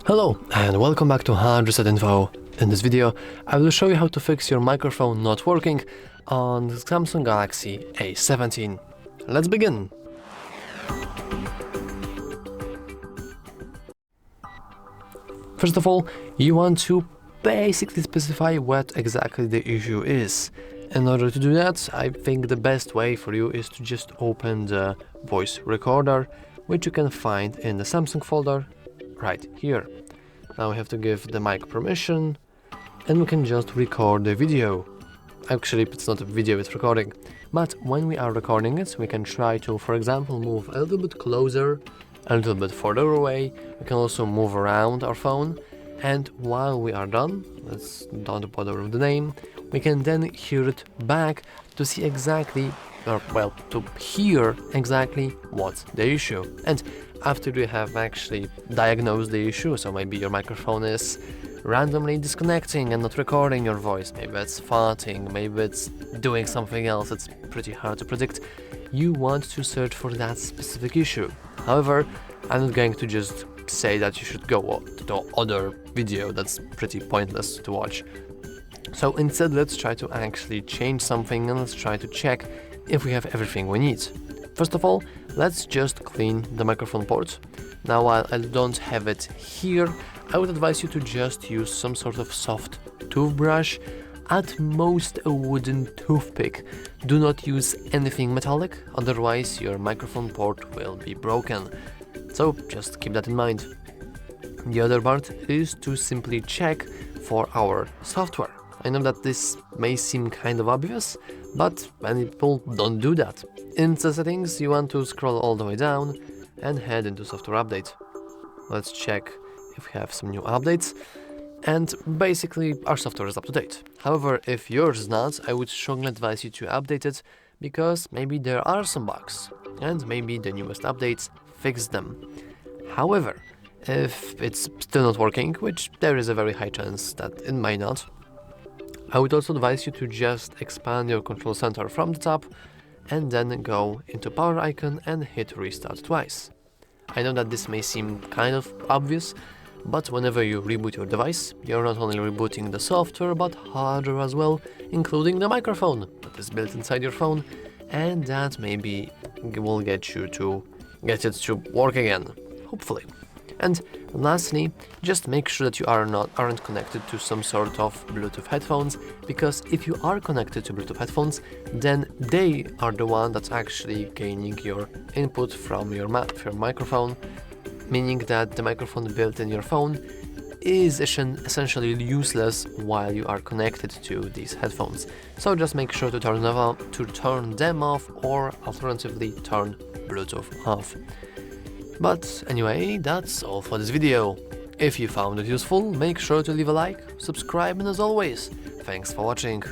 Hello and welcome back to HardReset.Info. In this video, I will show you how to fix your microphone not working on the Samsung Galaxy A17. Let's begin! First of all, you want to basically specify what exactly the issue is. In order to do that, I think the best way for you is to just open the voice recorder, which you can find in the Samsung folder right here. Now we have to give the mic permission and we can just record the video. Actually, it's not a video, it's recording. But when we are recording it, we can try to, for example, move a little bit closer, a little bit further away. We can also move around our phone. And while we are done, let's don't bother with the name, we can then hear it back to see exactly, to hear exactly what's the issue. And after you have actually diagnosed the issue, so maybe your microphone is randomly disconnecting and not recording your voice, maybe it's farting, maybe it's doing something else, it's pretty hard to predict, you want to search for that specific issue. However, I'm not going to just say that you should go to the other video, that's pretty pointless to watch. So instead, let's try to actually change something and let's try to check if we have everything we need. First of all, let's just clean the microphone port. Now, while I don't have it here, I would advise you to just use some sort of soft toothbrush, at most a wooden toothpick. Do not use anything metallic, otherwise your microphone port will be broken. So just keep that in mind. The other part is to simply check for our software. I know that this may seem kind of obvious, but many people don't do that. In the settings, you want to scroll all the way down and head into software update. Let's check if we have some new updates, and basically our software is up to date. However, if yours is not, I would strongly advise you to update it, because maybe there are some bugs, and maybe the newest updates fix them. However, if it's still not working, which there is a very high chance that it may not, I would also advise you to just expand your control center from the top and then go into power icon and hit restart twice. I know that this may seem kind of obvious, but whenever you reboot your device, you're not only rebooting the software but hardware as well, including the microphone that is built inside your phone, and that maybe will get it to work again, hopefully. And lastly, just make sure that you aren't connected to some sort of Bluetooth headphones, because if you are connected to Bluetooth headphones, then they are the one that's actually gaining your input from your microphone, meaning that the microphone built in your phone is essentially useless while you are connected to these headphones. So just make sure to turn them off, or alternatively turn Bluetooth off. But anyway, that's all for this video. If you found it useful, make sure to leave a like, subscribe, and as always, thanks for watching.